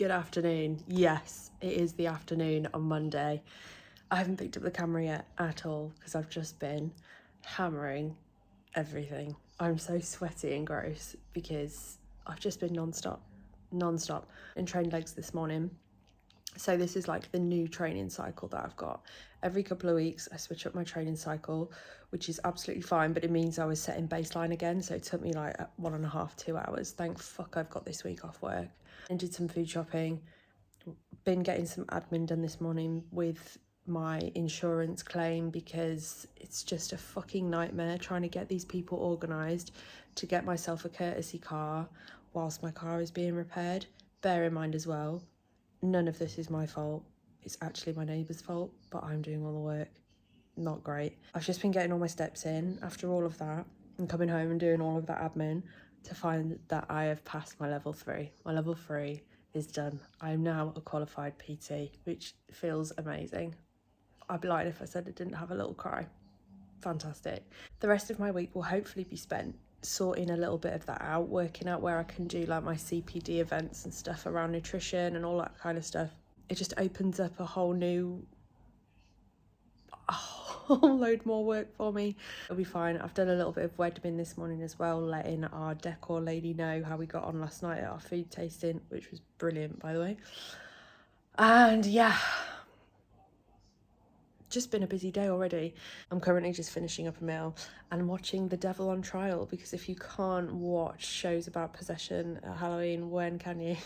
Good afternoon. Yes, it is the afternoon on Monday. I haven't picked up the camera yet at all because I've just been hammering everything. I'm so sweaty and gross because I've just been non-stop and trained legs this morning. So this is like the new training cycle that I've got. Every couple of weeks I switch up my training cycle, which is absolutely fine, but it means I was setting baseline again. So it took me like 1.5, 2 hours. Thank fuck I've got this week off work. And did some food shopping, been getting some admin done this morning with my insurance claim because it's just a fucking nightmare trying to get these people organised to get myself a courtesy car whilst my car is being repaired. Bear in mind as well, none of this is my fault. It's actually my neighbour's fault, but I'm doing all the work. Not great. I've just been getting all my steps in after all of that and coming home and doing all of that admin to find that I have passed my level 3. My level 3 is done. I am now a qualified PT, which feels amazing. I'd be lying if I said I didn't have a little cry. Fantastic. The rest of my week will hopefully be spent sorting a little bit of that out, working out where I can do like my CPD events and stuff around nutrition and all that kind of stuff. It just opens up a whole load more work for me. It'll be fine. I've done a little bit of wedmin this morning as well, letting our decor lady know how we got on last night at our food tasting, which was brilliant, by the way. And yeah, just been a busy day already. I'm currently just finishing up a meal and watching The Devil on Trial, because if you can't watch shows about possession at Halloween, when can you?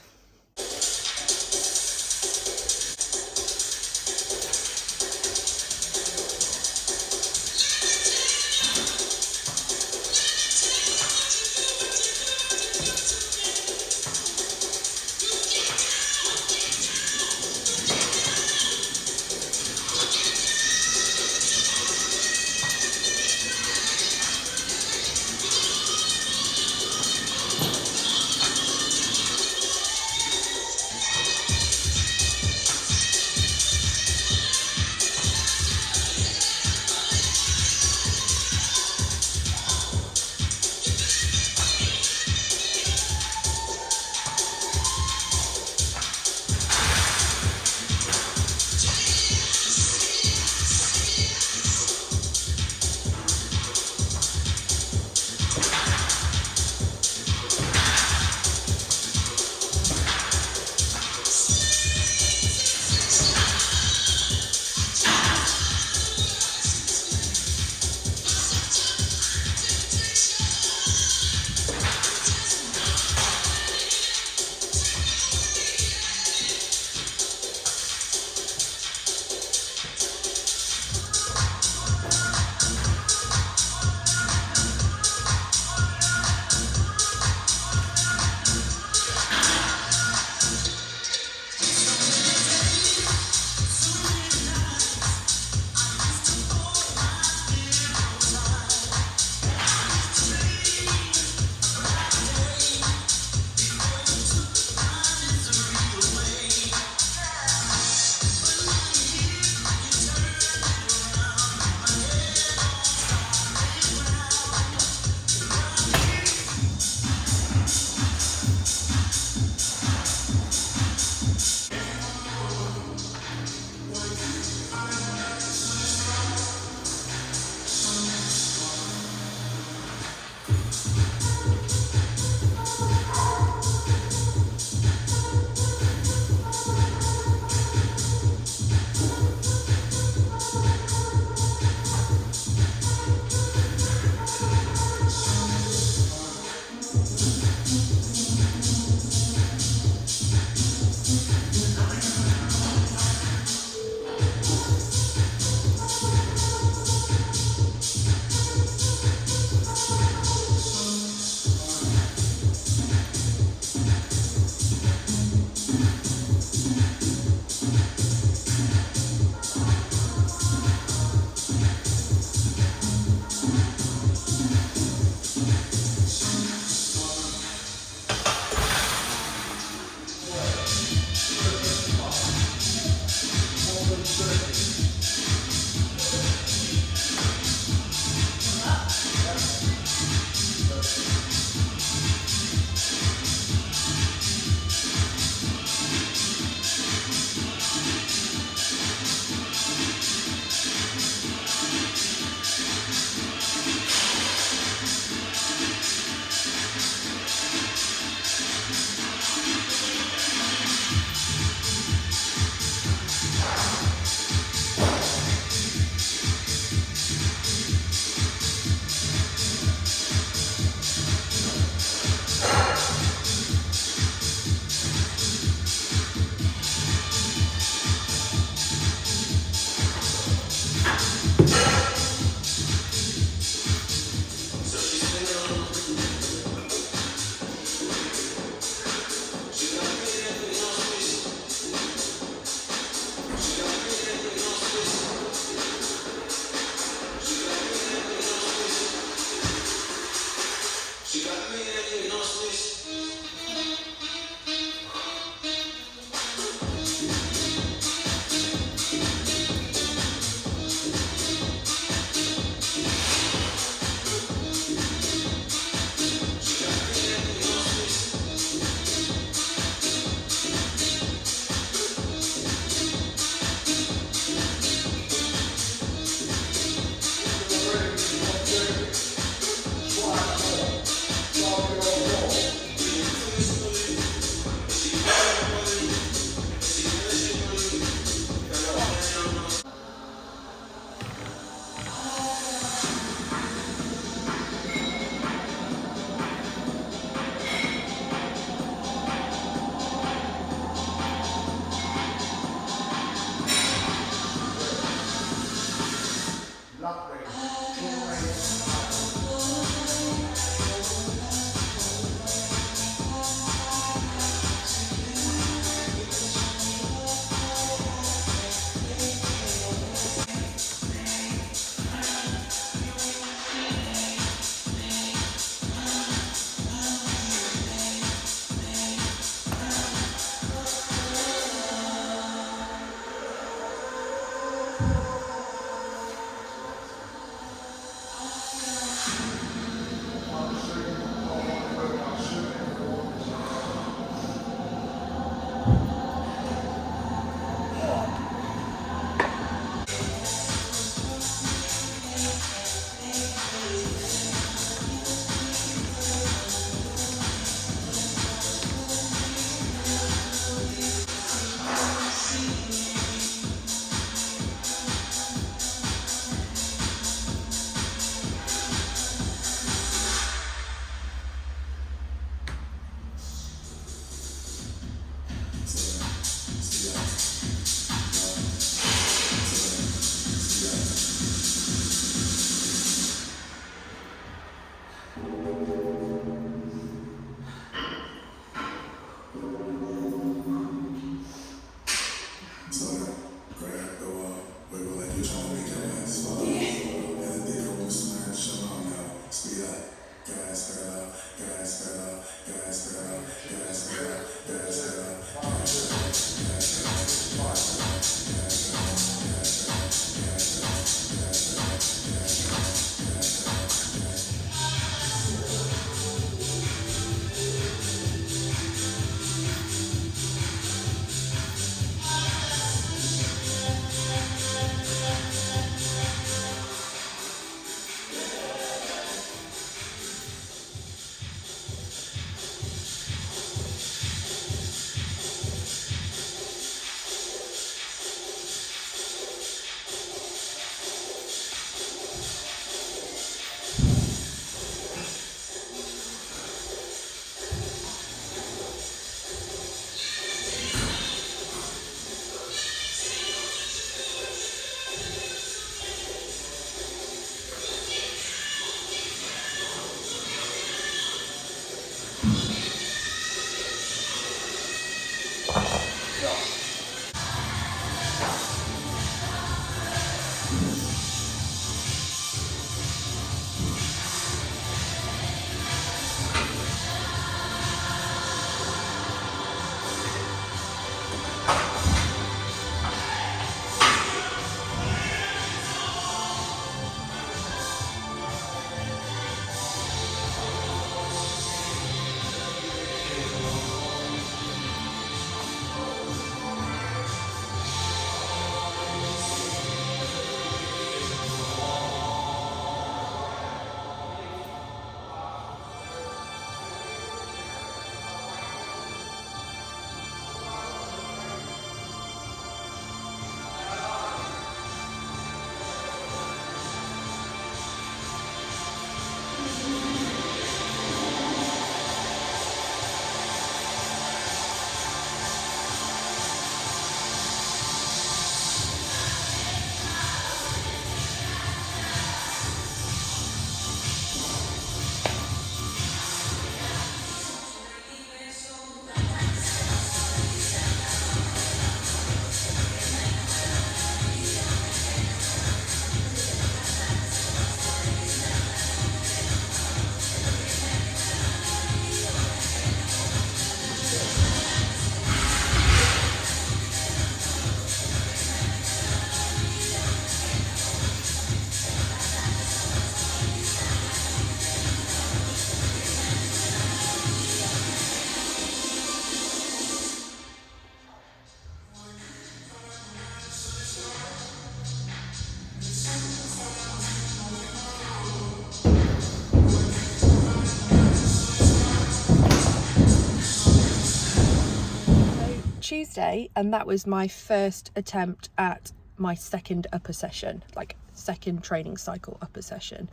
Tuesday, and that was my first attempt at my second upper session, like second training cycle upper session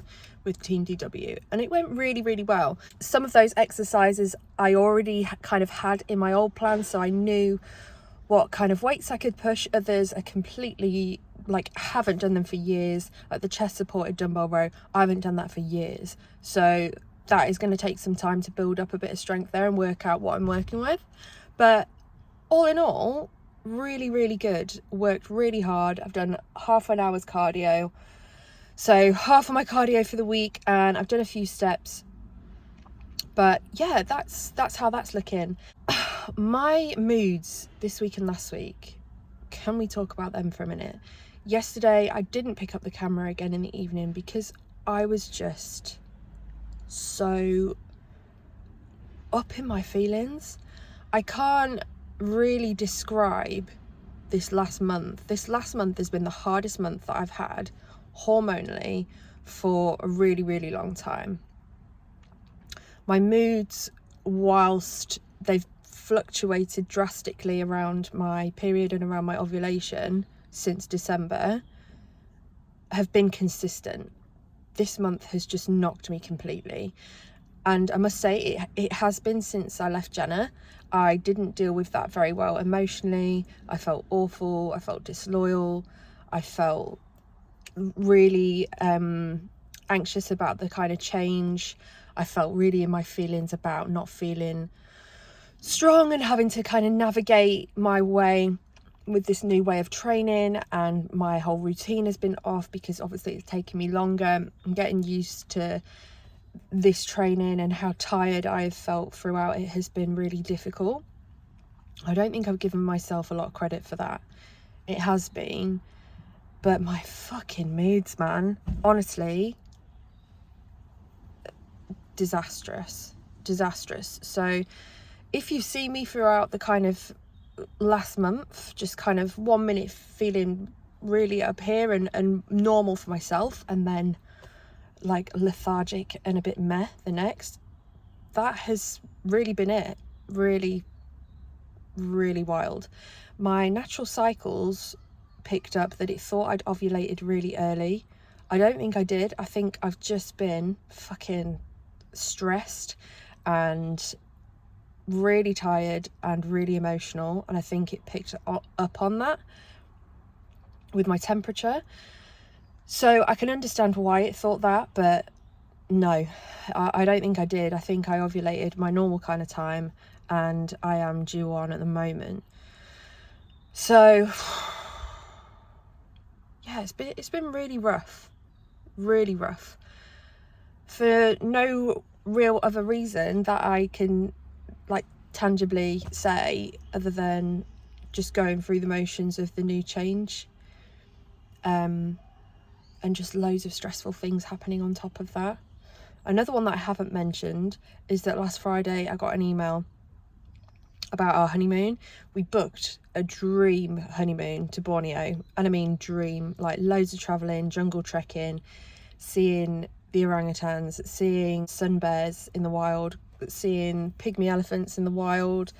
with Team DW, and it went really, really well. Some of those exercises I already kind of had in my old plan, so I knew what kind of weights I could push. Others are completely, like, haven't done them for years, like the chest supported dumbbell row. I haven't done that for years, so that is going to take some time to build up a bit of strength there and work out what I'm working with. But all in all, really, really good. Worked really hard. I've done half an hour's cardio, so half of my cardio for the week, and I've done a few steps. But yeah, that's how that's looking. My moods this week and last week, can we talk about them for a minute? Yesterday I didn't pick up the camera again in the evening because I was just so up in my feelings. I can't really describe this last month. This last month has been the hardest month that I've had hormonally for a really, really long time. My moods, whilst they've fluctuated drastically around my period and around my ovulation since December, have been consistent. This month has just knocked me completely. And I must say, it has been since I left Jenna. I didn't deal with that very well emotionally. I felt awful. I felt disloyal. I felt really anxious about the kind of change. I felt really in my feelings about not feeling strong and having to kind of navigate my way with this new way of training, and my whole routine has been off because obviously it's taken me longer. I'm getting used to this training, and how tired I've felt throughout it has been really difficult. I don't think I've given myself a lot of credit for that. It has been, but my fucking moods, man, honestly, disastrous. So if you see me throughout the kind of last month, just kind of 1 minute feeling really up here and normal for myself, and then like lethargic and a bit meh the next, that has really been it. Really, really wild. My natural cycles picked up that it thought I'd ovulated really early. I don't think I did. I think I've just been fucking stressed and really tired and really emotional, and I think it picked up on that with my temperature. So I can understand why it thought that, but no, I don't think I did. I think I ovulated my normal kind of time, and I am due on at the moment. So yeah, it's been really rough for no real other reason that I can like tangibly say, other than just going through the motions of the new change, and just loads of stressful things happening on top of that. Another one that I haven't mentioned is that last Friday I got an email about our honeymoon. We booked a dream honeymoon to Borneo, and I mean dream, like loads of travelling, jungle trekking, seeing the orangutans, seeing sun bears in the wild, seeing pygmy elephants in the wild,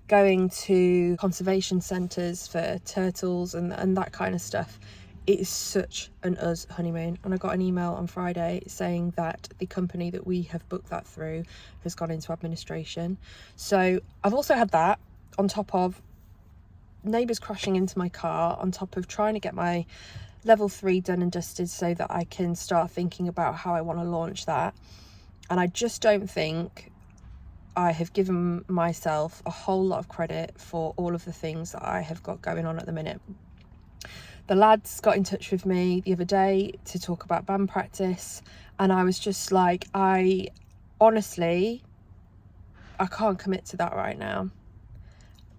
going to conservation centres for turtles and that kind of stuff. It is such an us honeymoon, and I got an email on Friday saying that the company that we have booked that through has gone into administration. So I've also had that on top of neighbours crashing into my car, on top of trying to get my level 3 done and dusted so that I can start thinking about how I want to launch that. And I just don't think I have given myself a whole lot of credit for all of the things that I have got going on at the minute. The lads got in touch with me the other day to talk about band practice, and I was just like, I can't commit to that right now.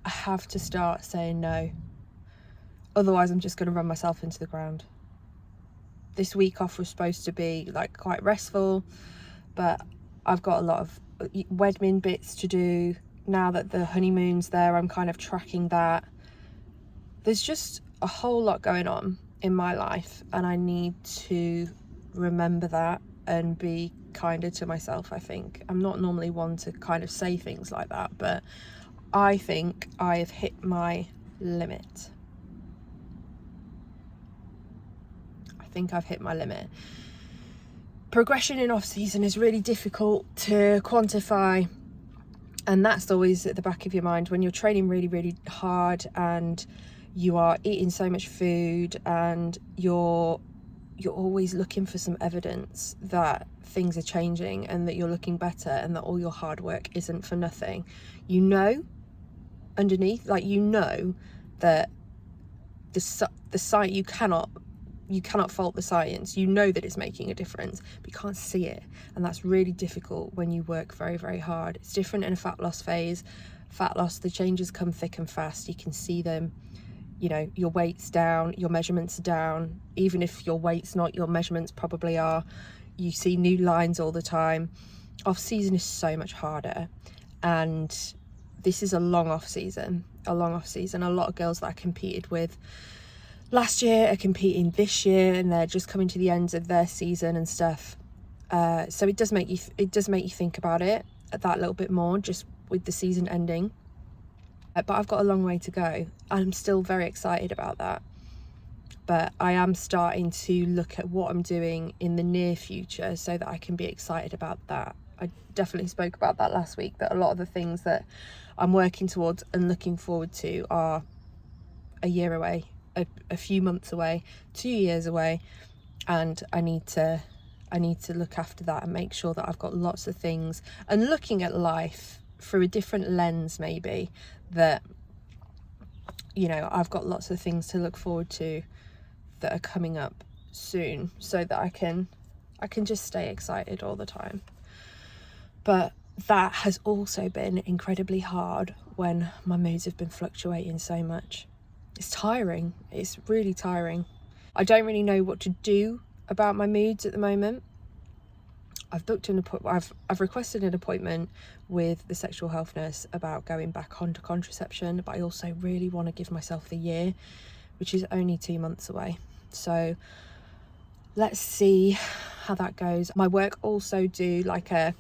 I have to start saying no. Otherwise, I'm just going to run myself into the ground. This week off was supposed to be like quite restful, but I've got a lot of Wedmin bits to do. Now that the honeymoon's there, I'm kind of tracking that. There's just a whole lot going on in my life, and I need to remember that and be kinder to myself. I think I'm not normally one to kind of say things like that, but I think I have hit my limit. I think I've hit my limit. Progression in off season is really difficult to quantify, and that's always at the back of your mind when you're training really, really hard and you are eating so much food, and you're always looking for some evidence that things are changing and that you're looking better and that all your hard work isn't for nothing. You know, underneath, like, you know that the site, you cannot fault the science. You know that it's making a difference, but you can't see it, and that's really difficult when you work very, very hard. It's different in a fat loss phase. Fat loss, the changes come thick and fast. You can see them. You know, your weight's down, your measurements are down. Even if your weight's not, your measurements probably are. You see new lines all the time. Off season is so much harder, and this is a long off season. A lot of girls that I competed with last year are competing this year, and they're just coming to the ends of their season and stuff. So it does make you think about it that little bit more, just with the season ending. But I've got a long way to go. I'm still very excited about that. But I am starting to look at what I'm doing in the near future so that I can be excited about that. I definitely spoke about that last week, that a lot of the things that I'm working towards and looking forward to are a year away, a few months away, 2 years away, and I need to look after that and make sure that I've got lots of things, and looking at life through a different lens, maybe, that, you know, I've got lots of things to look forward to that are coming up soon, so that I can just stay excited all the time. But that has also been incredibly hard when my moods have been fluctuating so much. It's tiring. It's really tiring. I don't really know what to do about my moods at the moment. I've requested an appointment with the sexual health nurse about going back onto contraception, but I also really want to give myself the year, which is only 2 months away. So let's see how that goes. My work also do like a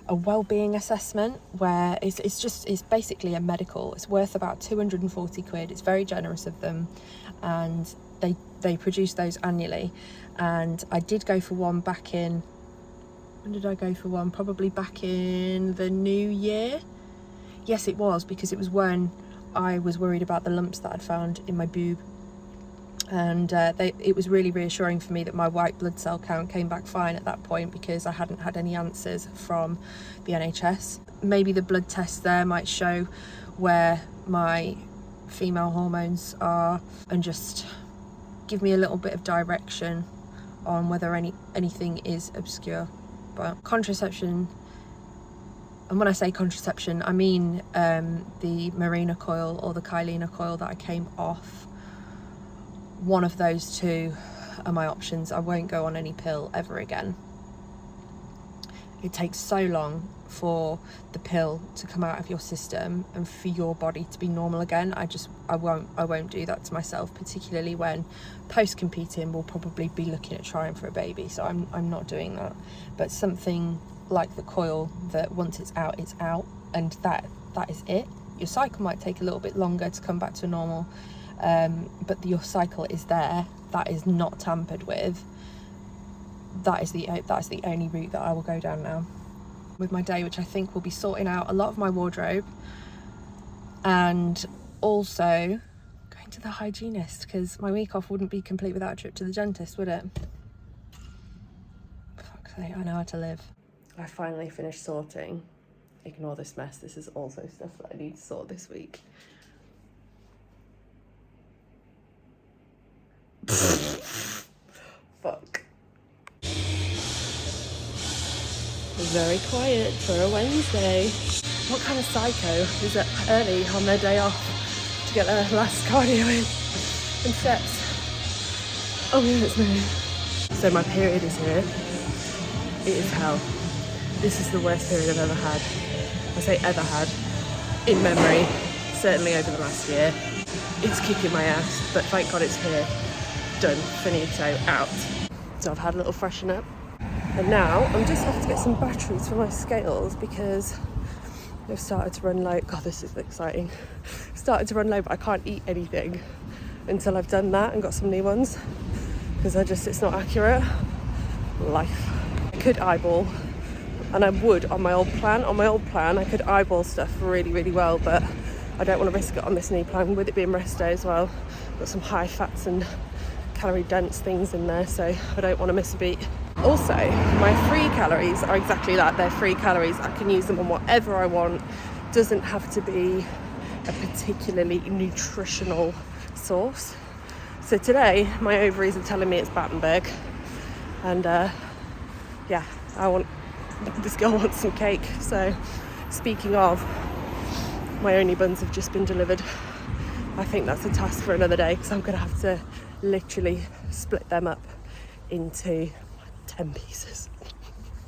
well-being assessment where it's basically a medical. It's worth about 240 quid. It's very generous of them, and they produce those annually. And I did go for one back in, when did I go for one? Probably back in the new year. Yes, it was, because it was when I was worried about the lumps that I'd found in my boob. And it was really reassuring for me that my white blood cell count came back fine at that point, because I hadn't had any answers from the NHS. Maybe the blood test there might show where my female hormones are, and just give me a little bit of direction on whether anything is obscure. But contraception, and when I say contraception, I mean the Mirena coil or the Kyleena coil that I came off. One of those two are my options. I won't go on any pill ever again. It takes so long for the pill to come out of your system and for your body to be normal again. I won't do that to myself, particularly when post-competing we'll probably be looking at trying for a baby. So I'm not doing that. But something like the coil, that once it's out, and that is it. Your cycle might take a little bit longer to come back to normal, but your cycle is there. That is not tampered with. That is the only route that I will go down now with my day, which I think will be sorting out a lot of my wardrobe, and also going to the hygienist, because my week off wouldn't be complete without a trip to the dentist, would it? Fuck's sake, I know how to live. I finally finished sorting. Ignore this mess. This is also stuff that I need to sort this week. Fuck. Very quiet for a Wednesday. What kind of psycho is it early on their day off to get their last cardio in and steps? Oh yeah, it's me. So my period is here. It is hell. This is the worst period I've ever had. I say ever had. In memory. Certainly over the last year. It's kicking my ass, but thank God it's here. Done. Finito. Out. So I've had a little freshen up. And now I'm just have to get some batteries for my scales, because I've started to run low. God, this is exciting. Started to run low, but I can't eat anything until I've done that and got some new ones, because it's not accurate. Life. I could eyeball, and I would on my old plan. On my old plan, I could eyeball stuff really, really well, but I don't want to risk it on this new plan, with it being rest day as well. Got some high fats and calorie dense things in there, so I don't want to miss a beat. Also, my free calories are exactly that. They're free calories. I can use them on whatever I want. Doesn't have to be a particularly nutritional source. So today, my ovaries are telling me it's Battenberg. And yeah, this girl wants some cake. So speaking of, my only buns have just been delivered. I think that's a task for another day, because I'm going to have to literally split them up into 10 pieces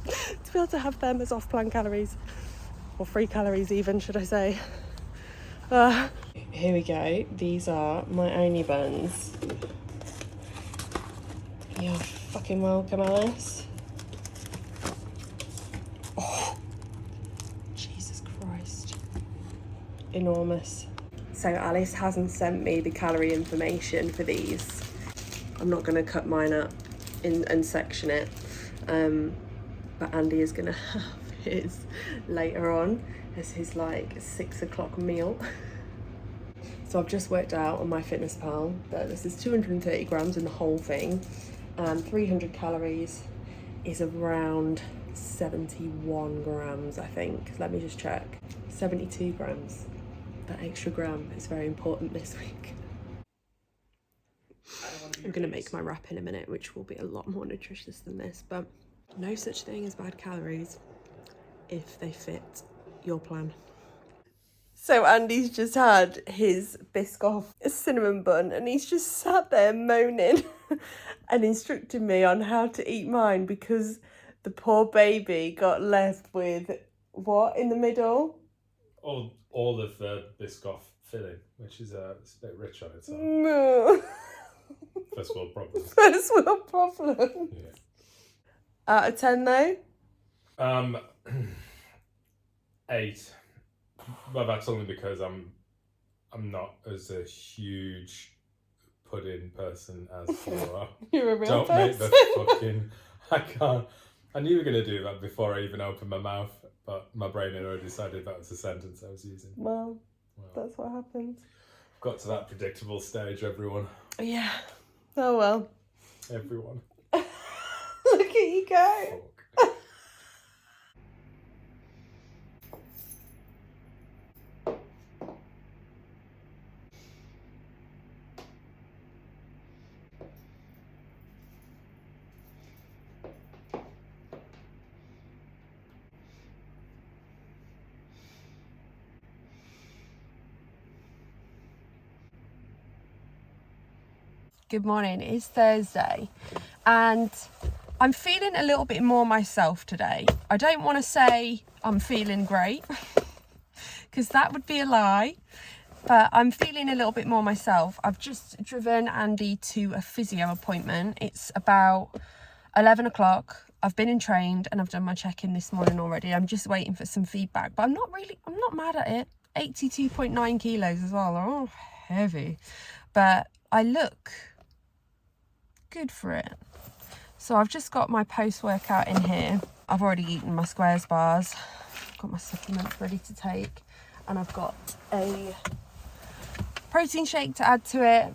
to be able to have them as off-plan calories, or free calories even, should I say. Here we go. These are my only buns. You're fucking welcome, Alice. Oh, Jesus Christ. Enormous. So Alice hasn't sent me the calorie information for these. I'm not going to cut mine up and section it, but Andy is going to have his later on as his like 6 o'clock meal. So I've just worked out on MyFitnessPal that this is 230 grams in the whole thing, and 300 calories is around 71 grams, I think. Let me just check. 72 grams. That extra gram is very important this week. I'm going to make my wrap in a minute, which will be a lot more nutritious than this, but no such thing as bad calories if they fit your plan. So Andy's just had his Biscoff cinnamon bun, and he's just sat there moaning and instructing me on how to eat mine, because the poor baby got left with what in the middle? All of the Biscoff filling, which is it's a bit rich on its own. No. First world problem. First world problem. Yeah. Out of 10 though? 8. But that's only because I'm not as a huge pudding person as you are. You're a real Don't person. make the fucking... I can't. I knew you were going to do that before I even opened my mouth, but my brain had already decided that was the sentence I was using. Well, that's what happens. Got to that predictable stage, everyone. Yeah. Oh well. Everyone. Look at you go. Fuck. Good morning. It's Thursday and I'm feeling a little bit more myself today. I don't want to say I'm feeling great because that would be a lie, but I'm feeling a little bit more myself. I've just driven Andy to a physio appointment. It's about 11 o'clock. I've been and trained and I've done my check-in this morning already. I'm just waiting for some feedback, but I'm not mad at it. 82.9 kilos as well. Oh, heavy. But I look good for it. So I've just got my post-workout in here. I've already eaten my squares bars. I've got my supplements ready to take, and I've got a protein shake to add to it.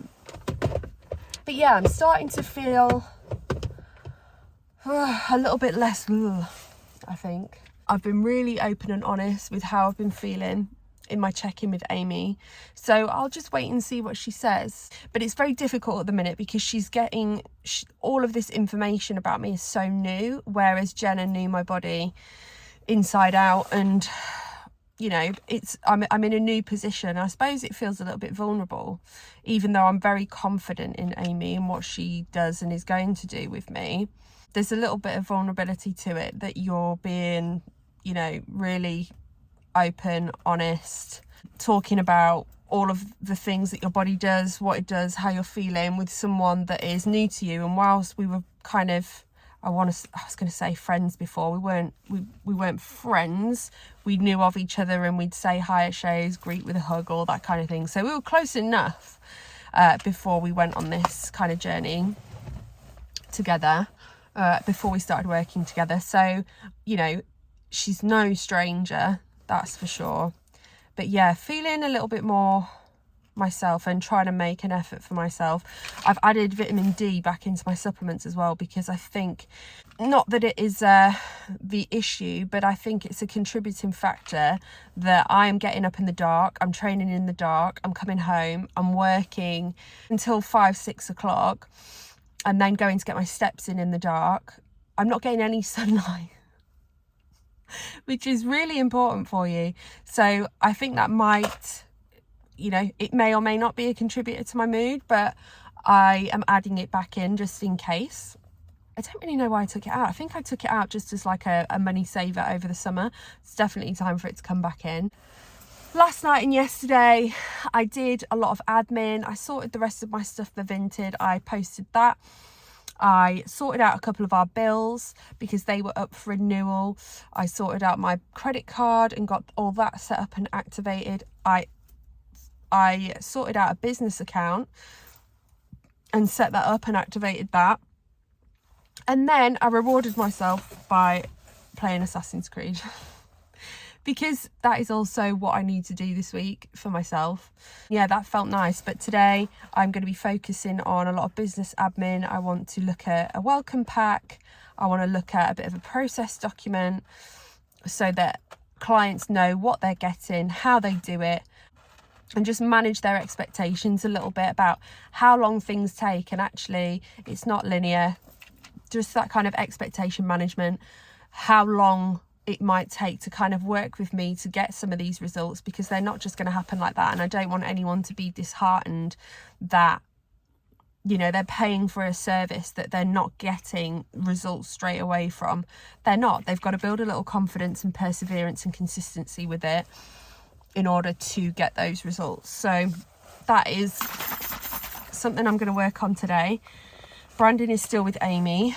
But yeah, I'm starting to feel a little bit less, I think. I've been really open and honest with how I've been feeling in my check-in with Amy, so I'll just wait and see what she says. But it's very difficult at the minute because she's getting all of this information about me is so new, whereas Jenna knew my body inside out, and you know, I'm in a new position. I suppose it feels a little bit vulnerable, even though I'm very confident in Amy and what she does and is going to do with me. There's a little bit of vulnerability to it, that you're being, you know, really open, honest, talking about all of the things that your body does, what it does, how you're feeling with someone that is new to you. And whilst we were kind of I was going to say friends before. We weren't friends. We knew of each other and we'd say hi at shows, greet with a hug, all that kind of thing. So we were close enough before we went on this kind of journey together, before we started working together. So, you know, she's no stranger, that's for sure. But yeah, feeling a little bit more myself and trying to make an effort for myself. I've added vitamin D back into my supplements as well, because I think, not that it is the issue, but I think it's a contributing factor that I am getting up in the dark, I'm training in the dark, I'm coming home, I'm working until 5-6 o'clock, and then going to get my steps in the dark. I'm not getting any sunlight, which is really important for you. So I think that might, you know, it may or may not be a contributor to my mood, but I am adding it back in just in case. I don't really know why I took it out. I think I took it out just as like a money saver over the summer. It's definitely time for it to come back in. Last night and yesterday, I did a lot of admin. I sorted the rest of my stuff for Vinted. I posted that. I sorted out a couple of our bills because they were up for renewal. I sorted out my credit card and got all that set up and activated. I sorted out a business account and set that up and activated that. And then I rewarded myself by playing Assassin's Creed because that is also what I need to do this week for myself. Yeah, that felt nice. But today I'm going to be focusing on a lot of business admin. I want to look at a welcome pack. I want to look at a bit of a process document so that clients know what they're getting, how they do it, and just manage their expectations a little bit about how long things take. And actually, it's not linear. Just that kind of expectation management, how long it might take to kind of work with me to get some of these results, because they're not just going to happen like that. And I don't want anyone to be disheartened that, you know, they're paying for a service that they're not getting results straight away from. They're not. They've got to build a little confidence and perseverance and consistency with it in order to get those results. So that is something I'm going to work on today. Brandon is still with Amy.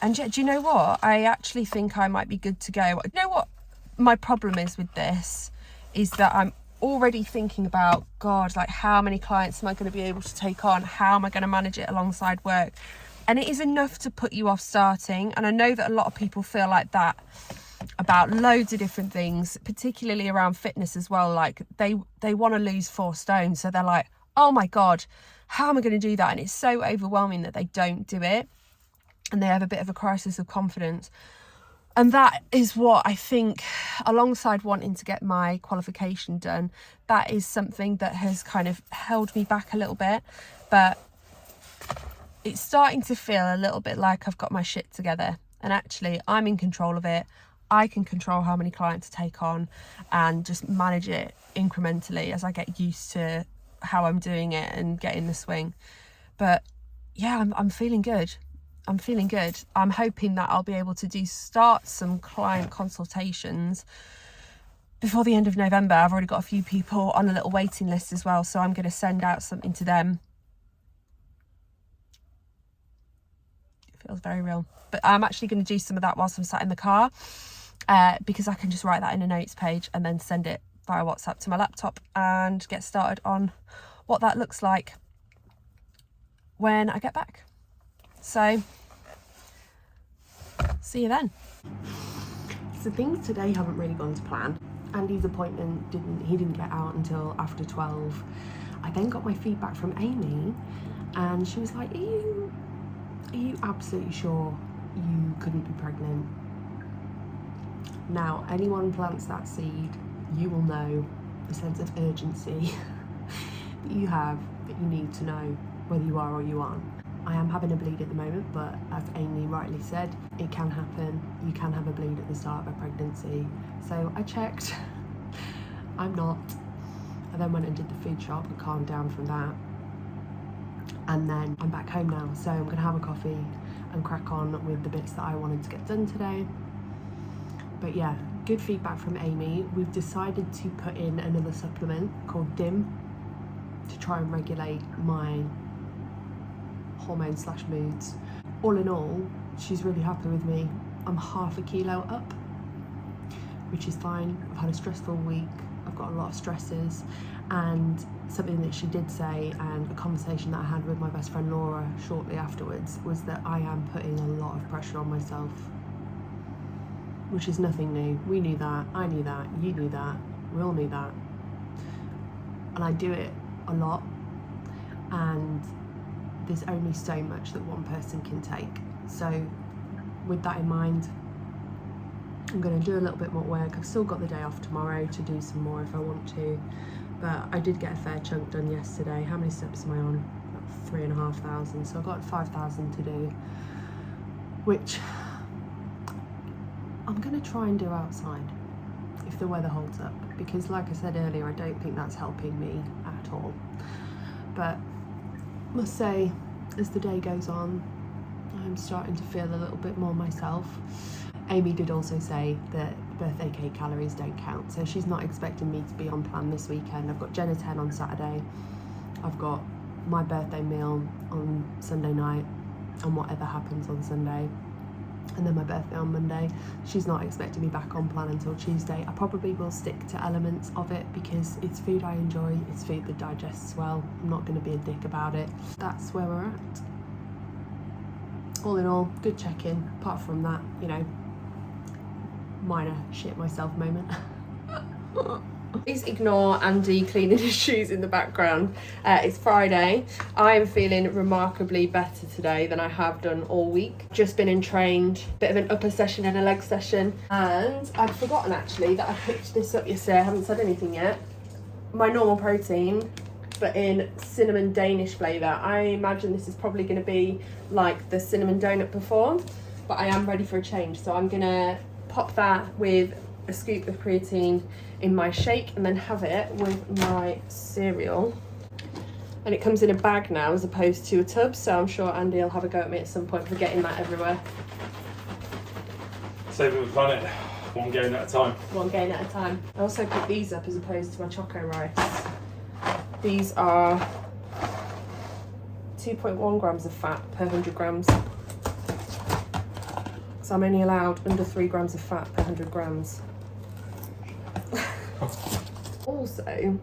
And do you know what? I actually think I might be good to go. You know what my problem is with this? Is that I'm already thinking about, God, like how many clients am I going to be able to take on? How am I going to manage it alongside work? And it is enough to put you off starting. And I know that a lot of people feel like that about loads of different things, particularly around fitness as well. Like they want to lose 4 stone. So they're like, oh my God, how am I going to do that? And it's so overwhelming that they don't do it. And they have a bit of a crisis of confidence. And that is what I think, alongside wanting to get my qualification done, that is something that has kind of held me back a little bit. But it's starting to feel a little bit like I've got my shit together. And actually, I'm in control of it. I can control how many clients to take on and just manage it incrementally as I get used to how I'm doing it and get in the swing. But yeah, I'm feeling good. I'm feeling good. I'm hoping that I'll be able to start some client consultations before the end of November. I've already got a few people on a little waiting list as well, so I'm going to send out something to them. It feels very real. But I'm actually going to do some of that whilst I'm sat in the car, because I can just write that in a notes page and then send it via WhatsApp to my laptop and get started on what that looks like when I get back. So, see you then. So things today haven't really gone to plan. Andy's appointment didn't get out until after 12. I then got my feedback from Amy and she was like, are you absolutely sure you couldn't be pregnant? Now, anyone plants that seed, you will know the sense of urgency that you have, that you need to know whether you are or you aren't. I am having a bleed at the moment, but as Amy rightly said, it can happen. You can have a bleed at the start of a pregnancy. So I checked. I'm not. I then went and did the food shop and calmed down from that. And then I'm back home now. So I'm gonna have a coffee and crack on with the bits that I wanted to get done today. But yeah, good feedback from Amy. We've decided to put in another supplement called DIM to try and regulate my hormones/moods. all in all, she's really happy with me. I'm half a kilo up, which is fine. I've had a stressful week. I've got a lot of stresses, and something that she did say, and a conversation that I had with my best friend Laura shortly afterwards, was that I am putting a lot of pressure on myself, which is nothing new. We knew that, I knew that, you knew that, we all knew that. And I do it a lot, and there's only so much that one person can take. So with that in mind, I'm going to do a little bit more work. I've still got the day off tomorrow to do some more if I want to, but I did get a fair chunk done yesterday. How many steps am I on? About 3,500, so I've got 5,000 to do, which I'm going to try and do outside if the weather holds up, because like I said earlier, I don't think that's helping me at all. But I must say, as the day goes on, I'm starting to feel a little bit more myself. Amy did also say that birthday cake calories don't count, so she's not expecting me to be on plan this weekend. I've got Jenna's hen on Saturday, I've got my birthday meal on Sunday night, and whatever happens on Sunday, and then my birthday on Monday. She's not expecting me back on plan until Tuesday. I probably will stick to elements of it because it's food I enjoy, it's food that digests well. I'm not going to be a dick about it. That's where we're at. All in all, good check-in. Apart from that, you know, minor shit myself moment. Please ignore Andy cleaning his shoes in the background. It's Friday. I'm feeling remarkably better today than I have done all week. Just been trained, bit of an upper session and a leg session, and I'd forgotten actually that I picked this up yesterday. I haven't said anything yet. My normal protein, but in cinnamon Danish flavour. I imagine this is probably going to be like the cinnamon donut before, but I am ready for a change, so I'm going to pop that with a scoop of creatine in my shake and then have it with my cereal. And it comes in a bag now as opposed to a tub, so I'm sure Andy will have a go at me at some point for getting that everywhere. Saving the planet, one gain at a time. One gain at a time. I also picked these up as opposed to my choco rice. These are 2.1 grams of fat per 100 grams. So I'm only allowed under 3 grams of fat per 100 grams. Also,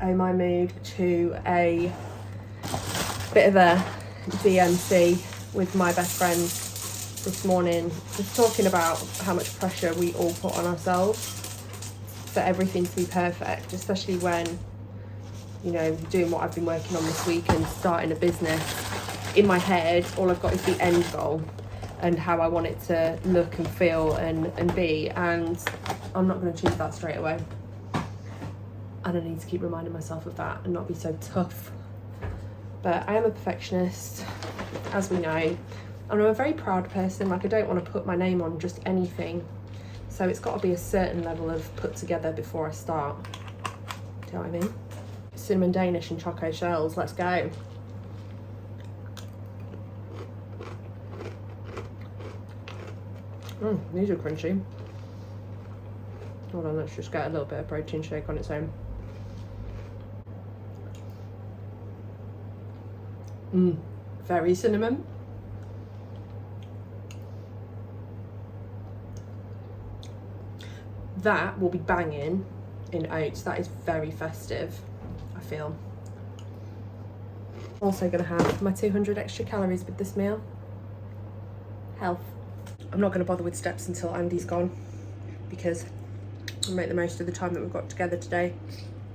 owe my mood to a bit of a DMC with my best friend this morning, just talking about how much pressure we all put on ourselves for everything to be perfect, especially when, you know, doing what I've been working on this week and starting a business. In my head, all I've got is the end goal and how I want it to look and feel and be, and I'm not going to achieve that straight away. And I need to keep reminding myself of that and not be so tough. But I am a perfectionist, as we know, and I'm a very proud person. Like, I don't want to put my name on just anything, so it's got to be a certain level of put together before I start. Do you know what I mean? Cinnamon Danish and choco shells, let's go. These are crunchy. Hold on, let's just get a little bit of protein shake on its own. Very cinnamon. That will be banging in oats. That is very festive, I feel. Also going to have my 200 extra calories with this meal. Health. I'm not going to bother with steps until Andy's gone, because I'll make the most of the time that we've got together today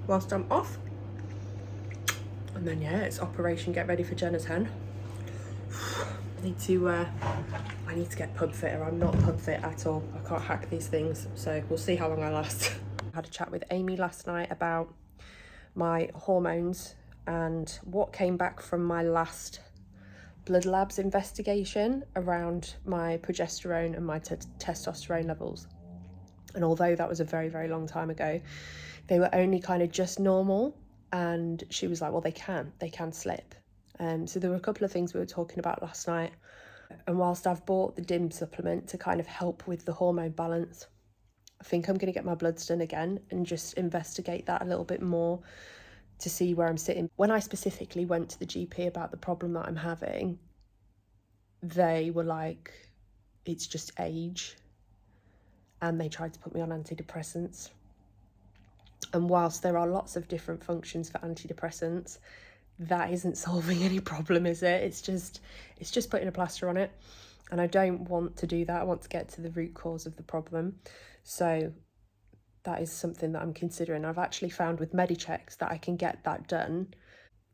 whilst I'm off. And then yeah, it's operation get ready for Jenna's hen. I need to get pub fitter. I'm not pub fit at all. I can't hack these things, so we'll see how long I last. I had a chat with Amy last night about my hormones and what came back from my last blood labs investigation around my progesterone and my testosterone levels. And although that was a very, very long time ago, they were only kind of just normal. And she was like, well, they can slip. So there were a couple of things we were talking about last night. And whilst I've bought the DIM supplement to kind of help with the hormone balance, I think I'm going to get my bloods done again and just investigate that a little bit more to see where I'm sitting. When I specifically went to the GP about the problem that I'm having, they were like, it's just age, and they tried to put me on antidepressants. And whilst there are lots of different functions for antidepressants, that isn't solving any problem, is it? It's just putting a plaster on it, and I don't want to do that. I want to get to the root cause of the problem. So that is something that I'm considering. I've actually found with Medichecks that I can get that done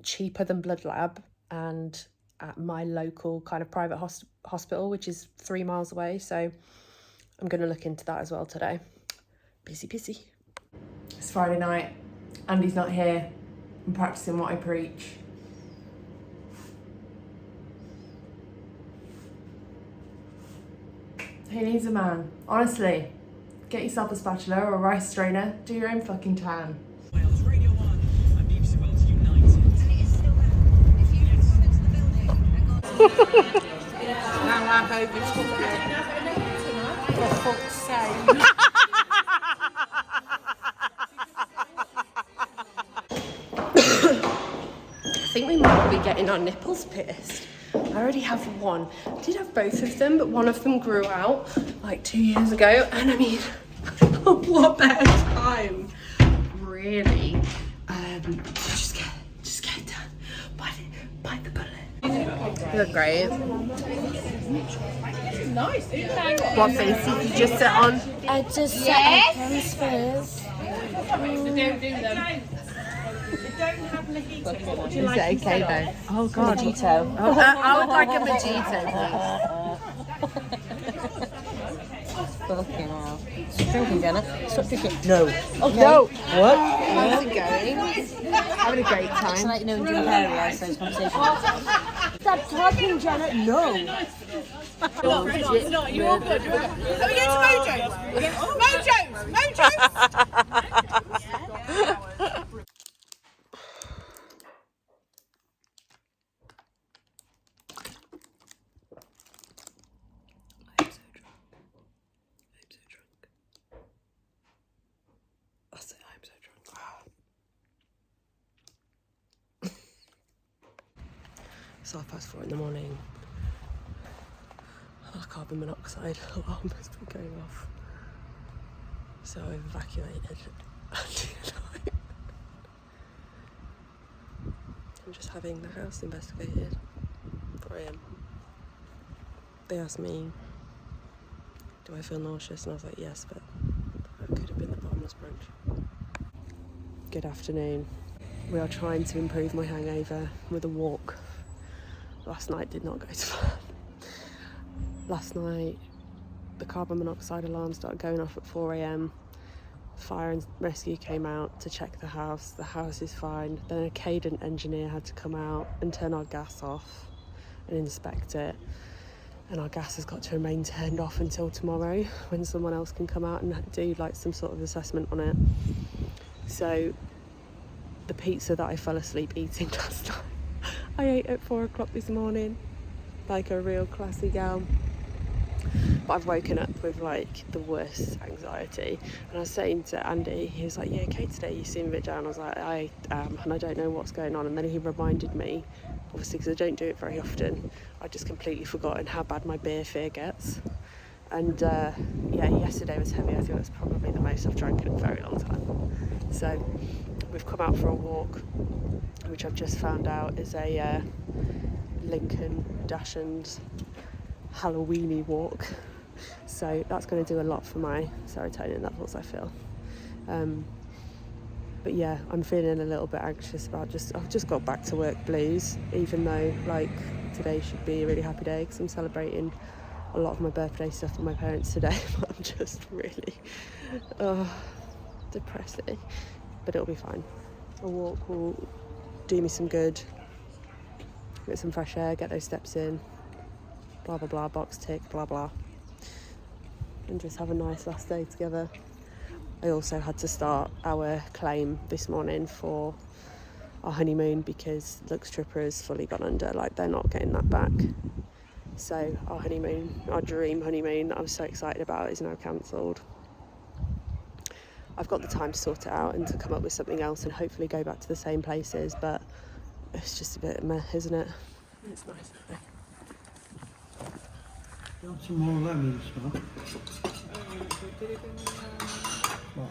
cheaper than blood lab, and at my local kind of private hospital, which is 3 miles away. So I'm going to look into that as well today. Busy. It's Friday night. Andy's not here. I'm practicing what I preach. Who needs a man? Honestly, get yourself a spatula or a rice strainer. Do your own fucking tan. Wales Radio 1 and BBC Wales United. And it is still there. If you come into the building and go now I've overtook you. For fuck's sake. I think we might be getting our nipples pierced. I already have one. I did have both of them, but one of them grew out like 2 years ago. And I mean, what better time, really? Just get it done. Bite the bullet. You look great. Nice. What face did you just sit on? I just set on first. Don't do them. Is it okay though? Oh god. Mojito. Oh, I would like a mojito, please. Fucking hell. Stop drinking, Jenna. Stop drinking. No. Okay. No. What? How's it going? Having a great Just time. like, you know, when you're hairy, those conversations. Stop talking, Jenna. No. No, you're all good. Are we going to Mojo's? Mojo's! It's 4:30 in the morning. Our carbon monoxide alarm has been going off. So I've evacuated. I'm just having the house investigated. 4 AM. They asked me, do I feel nauseous? And I was like, yes, but that could have been the bottomless brunch. Good afternoon. We are trying to improve my hangover with a walk. Last night did not go to plan. Last night, the carbon monoxide alarm started going off at 4 AM. Fire and rescue came out to check the house. The house is fine. Then a Cadent engineer had to come out and turn our gas off and inspect it. And our gas has got to remain turned off until tomorrow, when someone else can come out and do like some sort of assessment on it. So the pizza that I fell asleep eating last night, I ate at 4 o'clock this morning, like a real classy gal. But I've woken up with like the worst anxiety. And I was saying to Andy, he was like, "You okay today? You seem a bit down." I was like, "I am, and I don't know what's going on." And then he reminded me, obviously because I don't do it very often, I just completely forgotten how bad my beer fear gets. And yeah, yesterday was heavy. I think it was probably the most I've drank in a very long time. So we've come out for a walk, which I've just found out is a Lincoln Dachshund Halloweeny walk. So that's going to do a lot for my serotonin levels, I feel. But yeah, I'm feeling a little bit anxious about I've just got back to work blues, even though like today should be a really happy day because I'm celebrating a lot of my birthday stuff with my parents today. But I'm just really depressing, but it'll be fine. A walk will do me some good, get some fresh air, get those steps in, blah blah blah, box tick, blah blah, and just have a nice last day together. I also had to start our claim this morning for our honeymoon because Lux Tripper has fully gone under, like they're not getting that back. So our honeymoon, our dream honeymoon that I was so excited about, is now cancelled. I've got the time to sort it out and to come up with something else and hopefully go back to the same places, but it's just a bit meh, isn't it? It's nice, isn't it? Got some more lemons, man. What?